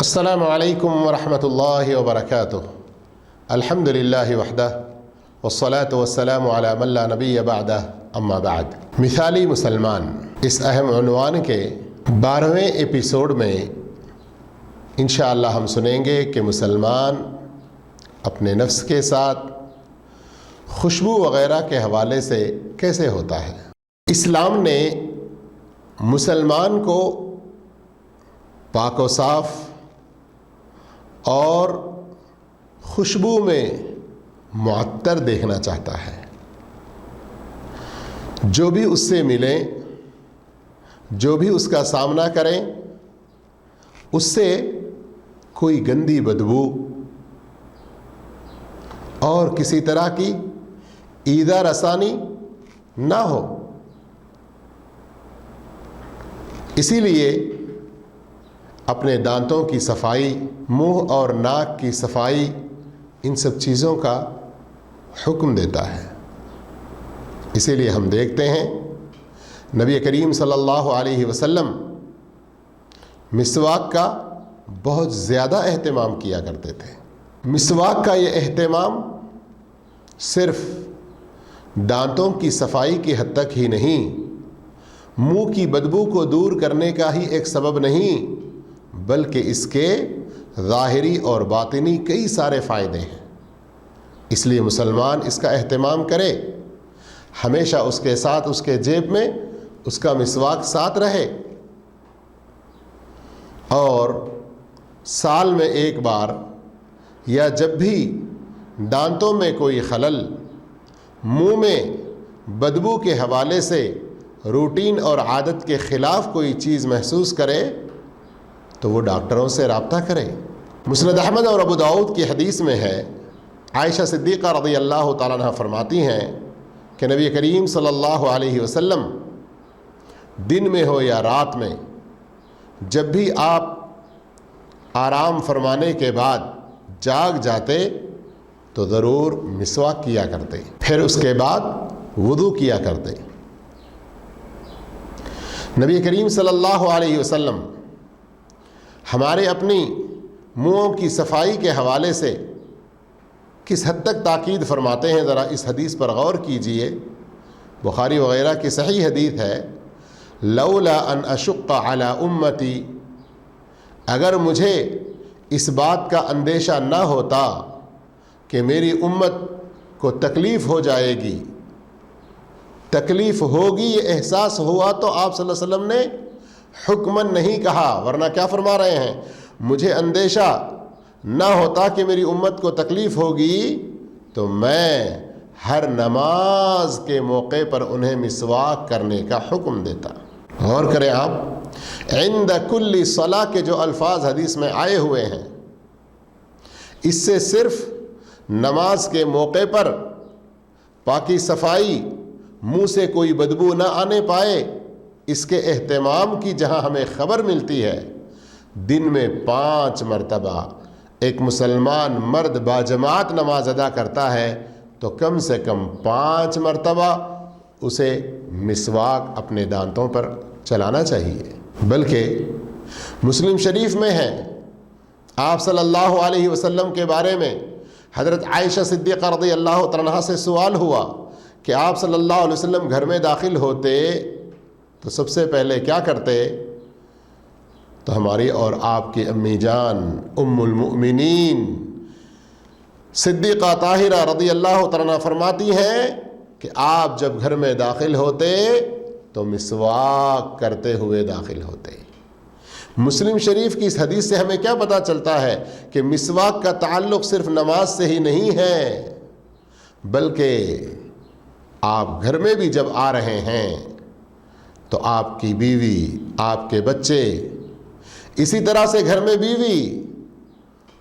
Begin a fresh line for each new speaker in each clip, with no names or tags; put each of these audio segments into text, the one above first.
السلام علیکم ورحمۃ اللہ وبرکاتہ۔ الحمد للہ وحدہ والصلاة والسلام علی من لا نبی بعدہ، اما بعد۔ مثالی مسلمان، اس اہم عنوان کے 12ویں ایپیسوڈ میں انشاءاللہ ہم سنیں گے کہ مسلمان اپنے نفس کے ساتھ خوشبو وغیرہ کے حوالے سے کیسے ہوتا ہے۔ اسلام نے مسلمان کو پاک و صاف اور خوشبو میں معطر دیکھنا چاہتا ہے۔ جو بھی اس سے ملیں، جو بھی اس کا سامنا کریں، اس سے کوئی گندی بدبو اور کسی طرح کی ایذا رسانی نہ ہو۔ اسی لیے اپنے دانتوں کی صفائی، منہ اور ناک کی صفائی، ان سب چیزوں کا حکم دیتا ہے۔ اسی لیے ہم دیکھتے ہیں نبی کریم صلی اللہ علیہ وسلم مسواک کا بہت زیادہ اہتمام کیا کرتے تھے۔ مسواک کا یہ اہتمام صرف دانتوں کی صفائی کی حد تک ہی نہیں، منہ کی بدبو کو دور کرنے کا ہی ایک سبب نہیں، بلکہ اس کے ظاہری اور باطنی کئی سارے فائدے ہیں۔ اس لیے مسلمان اس کا اہتمام کرے، ہمیشہ اس کے ساتھ، اس کے جیب میں اس کا مسواک ساتھ رہے، اور سال میں ایک بار یا جب بھی دانتوں میں کوئی خلل، منہ میں بدبو کے حوالے سے روٹین اور عادت کے خلاف کوئی چیز محسوس کرے تو وہ ڈاکٹروں سے رابطہ کرے۔ مسند احمد اور ابو داؤد کی حدیث میں ہے، عائشہ صدیقہ رضی اللہ تعالیٰ عنہ فرماتی ہیں کہ نبی کریم صلی اللہ علیہ وسلم دن میں ہو یا رات میں جب بھی آپ آرام فرمانے کے بعد جاگ جاتے تو ضرور مسواک کیا کرتے، پھر اس کے بعد وضو کیا کرتے۔ نبی کریم صلی اللہ علیہ وسلم ہمارے اپنی منہوں کی صفائی کے حوالے سے کس حد تک تاکید فرماتے ہیں، ذرا اس حدیث پر غور کیجئے۔ بخاری وغیرہ کی صحیح حدیث ہے، لولا ان اشق علی امتی، اگر مجھے اس بات کا اندیشہ نہ ہوتا کہ میری امت کو تکلیف ہو جائے گی، تکلیف ہوگی، یہ احساس ہوا تو آپ صلی اللہ علیہ وسلم نے حکمن نہیں کہا، ورنہ کیا فرما رہے ہیں، مجھے اندیشہ نہ ہوتا کہ میری امت کو تکلیف ہوگی تو میں ہر نماز کے موقع پر انہیں مسواک کرنے کا حکم دیتا۔ غور کریں آپ، عند کل صلاۃ کے جو الفاظ حدیث میں آئے ہوئے ہیں، اس سے صرف نماز کے موقع پر پاکی صفائی، منہ سے کوئی بدبو نہ آنے پائے، اس کے اہتمام کی جہاں ہمیں خبر ملتی ہے۔ دن میں 5 مرتبہ ایک مسلمان مرد باجماعت نماز ادا کرتا ہے تو کم سے کم 5 مرتبہ اسے مسواک اپنے دانتوں پر چلانا چاہیے۔ بلکہ مسلم شریف میں ہے، آپ صلی اللہ علیہ وسلم کے بارے میں حضرت عائشہ صدیقہ رضی اللہ تعالیٰ عنہا سے سوال ہوا کہ آپ صلی اللہ علیہ وسلم گھر میں داخل ہوتے تو سب سے پہلے کیا کرتے؟ تو ہماری اور آپ کی امی جان ام المؤمنین صدیقہ طاہرہ رضی اللہ تعالیٰ عنہا فرماتی ہیں کہ آپ جب گھر میں داخل ہوتے تو مسواک کرتے ہوئے داخل ہوتے۔ مسلم شریف کی اس حدیث سے ہمیں کیا پتہ چلتا ہے کہ مسواک کا تعلق صرف نماز سے ہی نہیں ہے، بلکہ آپ گھر میں بھی جب آ رہے ہیں تو آپ کی بیوی، آپ کے بچے، اسی طرح سے گھر میں بیوی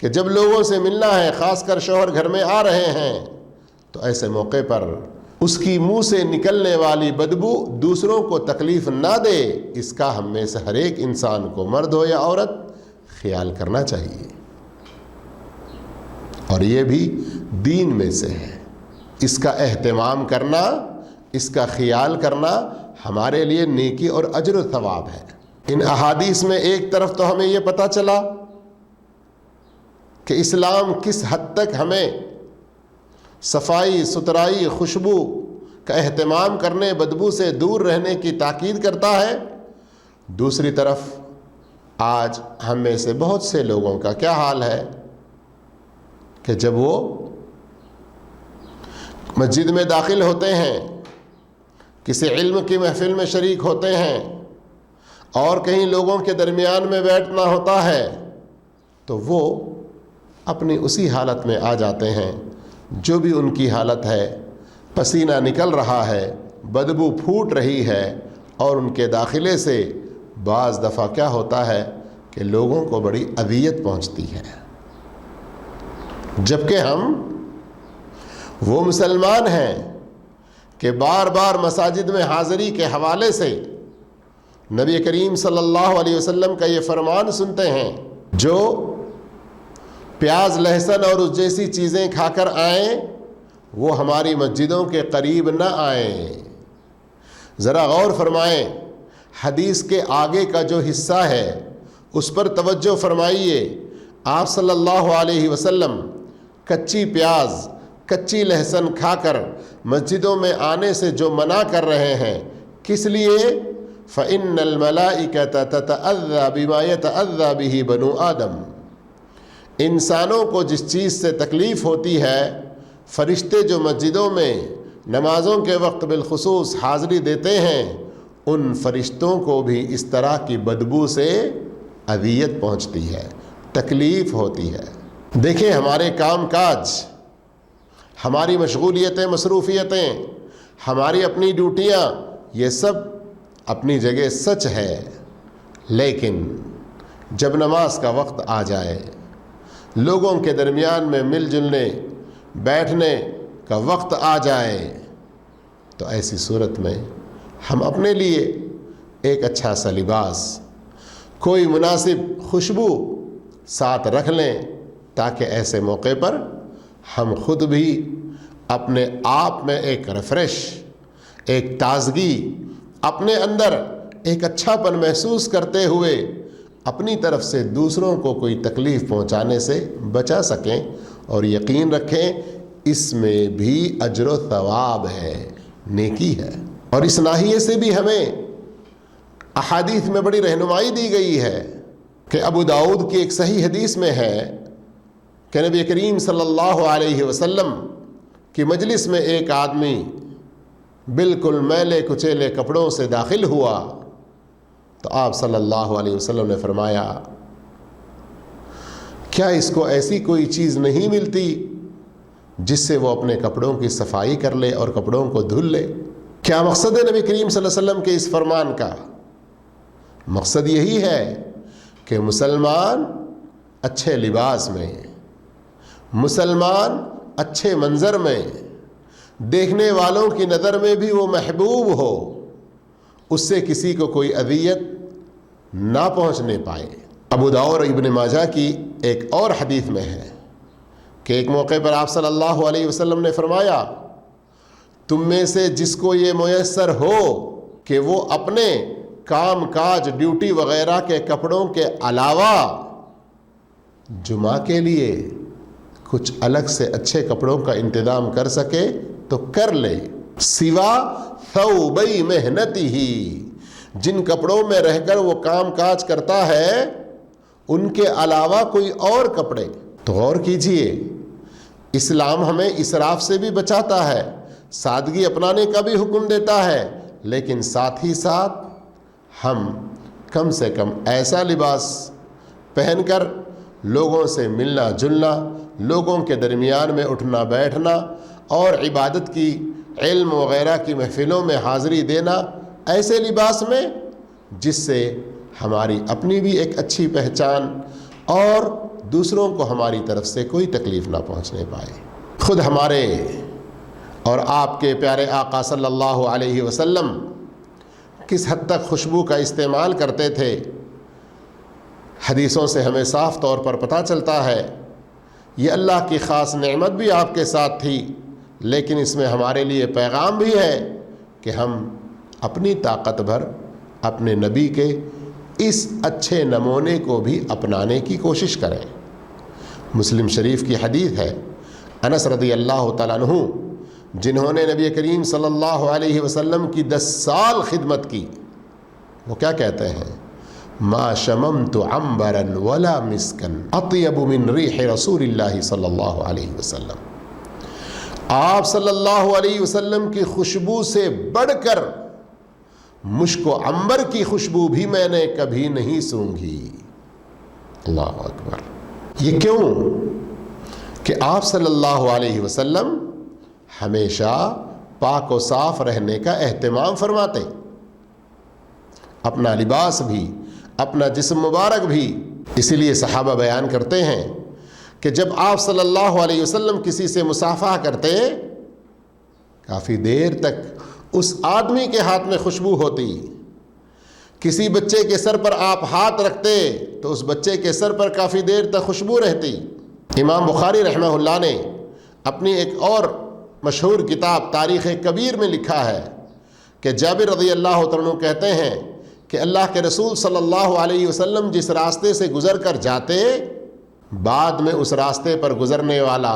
کہ جب لوگوں سے ملنا ہے، خاص کر شوہر گھر میں آ رہے ہیں، تو ایسے موقع پر اس کی منہ سے نکلنے والی بدبو دوسروں کو تکلیف نہ دے، اس کا ہم میں سے ہر ایک انسان کو، مرد ہو یا عورت، خیال کرنا چاہیے۔ اور یہ بھی دین میں سے ہے، اس کا اہتمام کرنا، اس کا خیال کرنا ہمارے لیے نیکی اور اجر و ثواب ہے۔ ان احادیث میں ایک طرف تو ہمیں یہ پتہ چلا کہ اسلام کس حد تک ہمیں صفائی ستھرائی خوشبو کا اہتمام کرنے، بدبو سے دور رہنے کی تاکید کرتا ہے، دوسری طرف آج ہم میں سے بہت سے لوگوں کا کیا حال ہے کہ جب وہ مسجد میں داخل ہوتے ہیں، کسی علم کی محفل میں شریک ہوتے ہیں اور کہیں لوگوں کے درمیان میں بیٹھنا ہوتا ہے تو وہ اپنی اسی حالت میں آ جاتے ہیں جو بھی ان کی حالت ہے، پسینہ نکل رہا ہے، بدبو پھوٹ رہی ہے، اور ان کے داخلے سے بعض دفعہ کیا ہوتا ہے کہ لوگوں کو بڑی اذیت پہنچتی ہے، جبکہ ہم وہ مسلمان ہیں کہ بار بار مساجد میں حاضری کے حوالے سے نبی کریم صلی اللہ علیہ وسلم کا یہ فرمان سنتے ہیں، جو پیاز لہسن اور اس جیسی چیزیں کھا کر آئیں وہ ہماری مسجدوں کے قریب نہ آئیں۔ ذرا غور فرمائیں، حدیث کے آگے کا جو حصہ ہے اس پر توجہ فرمائیے۔ آپ صلی اللہ علیہ وسلم کچی پیاز کچی لہسن کھا کر مسجدوں میں آنے سے جو منع کر رہے ہیں، کس لیے؟ فَإِنَّ الْمَلَائِكَةَ تَتَأَذَّى بِمَا يَتَأَذَّى بِهِ بَنُو آدَمَ، انسانوں کو جس چیز سے تکلیف ہوتی ہے، فرشتے جو مسجدوں میں نمازوں کے وقت بالخصوص حاضری دیتے ہیں، ان فرشتوں کو بھی اس طرح کی بدبو سے اذیت پہنچتی ہے، تکلیف ہوتی ہے۔ دیکھیں، ہمارے کام کاج، ہماری مشغولیتیں مصروفیتیں، ہماری اپنی ڈیوٹیاں، یہ سب اپنی جگہ سچ ہے، لیکن جب نماز کا وقت آ جائے، لوگوں کے درمیان میں مل جلنے بیٹھنے کا وقت آ جائے، تو ایسی صورت میں ہم اپنے لیے ایک اچھا سا لباس، کوئی مناسب خوشبو ساتھ رکھ لیں، تاکہ ایسے موقع پر ہم خود بھی اپنے آپ میں ایک ریفریش، ایک تازگی، اپنے اندر ایک اچھا پن محسوس کرتے ہوئے اپنی طرف سے دوسروں کو کوئی تکلیف پہنچانے سے بچا سکیں۔ اور یقین رکھیں، اس میں بھی اجر و ثواب ہے، نیکی ہے۔ اور اس ناحیے سے بھی ہمیں احادیث میں بڑی رہنمائی دی گئی ہے کہ ابو داؤد کی ایک صحیح حدیث میں ہے کہ نبی کریم صلی اللہ علیہ وسلم کی مجلس میں ایک آدمی بالکل میلے کچیلے کپڑوں سے داخل ہوا، تو آپ صلی اللہ علیہ وسلم نے فرمایا، کیا اس کو ایسی کوئی چیز نہیں ملتی جس سے وہ اپنے کپڑوں کی صفائی کر لے اور کپڑوں کو دھل لے؟ کیا مقصد ہے نبی کریم صلی اللہ علیہ وسلم کے اس فرمان کا؟ مقصد یہی ہے کہ مسلمان اچھے لباس میں، مسلمان اچھے منظر میں، دیکھنے والوں کی نظر میں بھی وہ محبوب ہو، اس سے کسی کو کوئی اذیت نہ پہنچنے پائے۔ ابو داؤد اور ابن ماجہ کی ایک اور حدیث میں ہے کہ ایک موقع پر آپ صلی اللہ علیہ وسلم نے فرمایا، تم میں سے جس کو یہ میسر ہو کہ وہ اپنے کام کاج ڈیوٹی وغیرہ کے کپڑوں کے علاوہ جمعہ کے لیے کچھ الگ سے اچھے کپڑوں کا انتظام کر سکے تو کر لے، سوا ثوبی محنتی ہی، جن کپڑوں میں رہ کر وہ کام کاج کرتا ہے ان کے علاوہ کوئی اور کپڑے۔ تو غور کیجئے، اسلام ہمیں اسراف سے بھی بچاتا ہے، سادگی اپنانے کا بھی حکم دیتا ہے، لیکن ساتھ ہی ساتھ ہم کم سے کم ایسا لباس پہن کر لوگوں سے ملنا جلنا، لوگوں کے درمیان میں اٹھنا بیٹھنا اور عبادت کی، علم وغیرہ کی محفلوں میں حاضری دینا ایسے لباس میں جس سے ہماری اپنی بھی ایک اچھی پہچان اور دوسروں کو ہماری طرف سے کوئی تکلیف نہ پہنچنے پائے۔ خود ہمارے اور آپ کے پیارے آقا صلی اللہ علیہ وسلم کس حد تک خوشبو کا استعمال کرتے تھے، حدیثوں سے ہمیں صاف طور پر پتہ چلتا ہے۔ یہ اللہ کی خاص نعمت بھی آپ کے ساتھ تھی، لیکن اس میں ہمارے لیے پیغام بھی ہے کہ ہم اپنی طاقت بھر اپنے نبی کے اس اچھے نمونے کو بھی اپنانے کی کوشش کریں۔ مسلم شریف کی حدیث ہے، انس رضی اللہ تعالیٰ عنہ جنہوں نے نبی کریم صلی اللہ علیہ وسلم کی 10 سال خدمت کی، وہ کیا کہتے ہیں؟ ما شممت عنبرا ولا مسکن اطیب من ریح رسول اللہ صلی اللہ علیہ وسلم۔ آپ صلی اللہ علیہ وسلم کی خوشبو سے بڑھ کر مشک و عنبر کی خوشبو بھی میں نے کبھی نہیں سونگھی۔ اللہ اکبر۔ یہ کیوں؟ کہ آپ صلی اللہ علیہ وسلم ہمیشہ پاک و صاف رہنے کا اہتمام فرماتے، اپنا لباس بھی، اپنا جسم مبارک بھی۔ اسی لیے صحابہ بیان کرتے ہیں کہ جب آپ صلی اللہ علیہ وسلم کسی سے مصافحہ کرتے، کافی دیر تک اس آدمی کے ہاتھ میں خوشبو ہوتی۔ کسی بچے کے سر پر آپ ہاتھ رکھتے تو اس بچے کے سر پر کافی دیر تک خوشبو رہتی۔ امام بخاری رحمہ اللہ نے اپنی ایک اور مشہور کتاب تاریخ کبیر میں لکھا ہے کہ جابر رضی اللہ عنہ کہتے ہیں کہ اللہ کے رسول صلی اللہ علیہ وسلم جس راستے سے گزر کر جاتے، بعد میں اس راستے پر گزرنے والا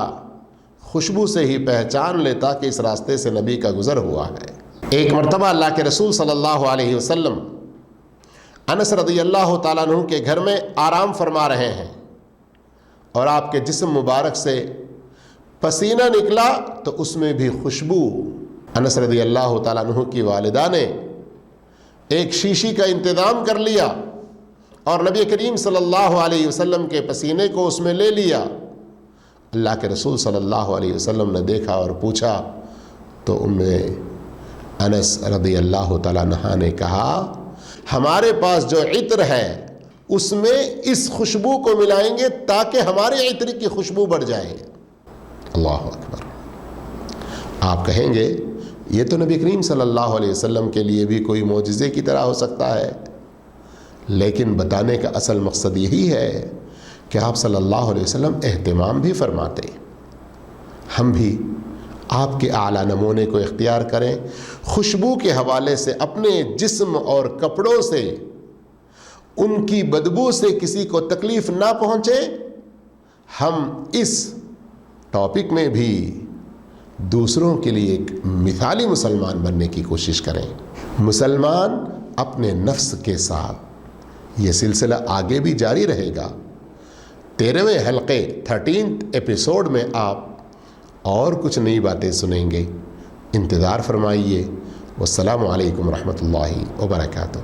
خوشبو سے ہی پہچان لیتا کہ اس راستے سے نبی کا گزر ہوا ہے۔ ایک مرتبہ اللہ کے رسول صلی اللہ علیہ وسلم انس رضی اللہ تعالیٰ عنہ کے گھر میں آرام فرما رہے ہیں اور آپ کے جسم مبارک سے پسینہ نکلا تو اس میں بھی خوشبو۔ انس رضی اللہ تعالیٰ عنہ کی والدہ نے ایک شیشی کا انتظام کر لیا اور نبی کریم صلی اللہ علیہ وسلم کے پسینے کو اس میں لے لیا۔ اللہ کے رسول صلی اللہ علیہ وسلم نے دیکھا اور پوچھا تو انس رضی اللہ تعالیٰ عنہ نے کہا، ہمارے پاس جو عطر ہے اس میں اس خوشبو کو ملائیں گے تاکہ ہمارے عطر کی خوشبو بڑھ جائے۔ اللہ اکبر۔ آپ کہیں گے یہ تو نبی کریم صلی اللہ علیہ وسلم کے لیے بھی کوئی معجزے کی طرح ہو سکتا ہے، لیکن بتانے کا اصل مقصد یہی ہے کہ آپ صلی اللہ علیہ وسلم اہتمام بھی فرماتے۔ ہم بھی آپ کے اعلیٰ نمونے کو اختیار کریں، خوشبو کے حوالے سے اپنے جسم اور کپڑوں سے ان کی بدبو سے کسی کو تکلیف نہ پہنچے۔ ہم اس ٹاپک میں بھی دوسروں کے لیے ایک مثالی مسلمان بننے کی کوشش کریں۔ مسلمان اپنے نفس کے ساتھ، یہ سلسلہ آگے بھی جاری رہے گا۔ 13ویں حلقے 13th ایپیسوڈ میں آپ اور کچھ نئی باتیں سنیں گے، انتظار فرمائیے۔ والسلام علیکم ورحمۃ اللہ وبرکاتہ۔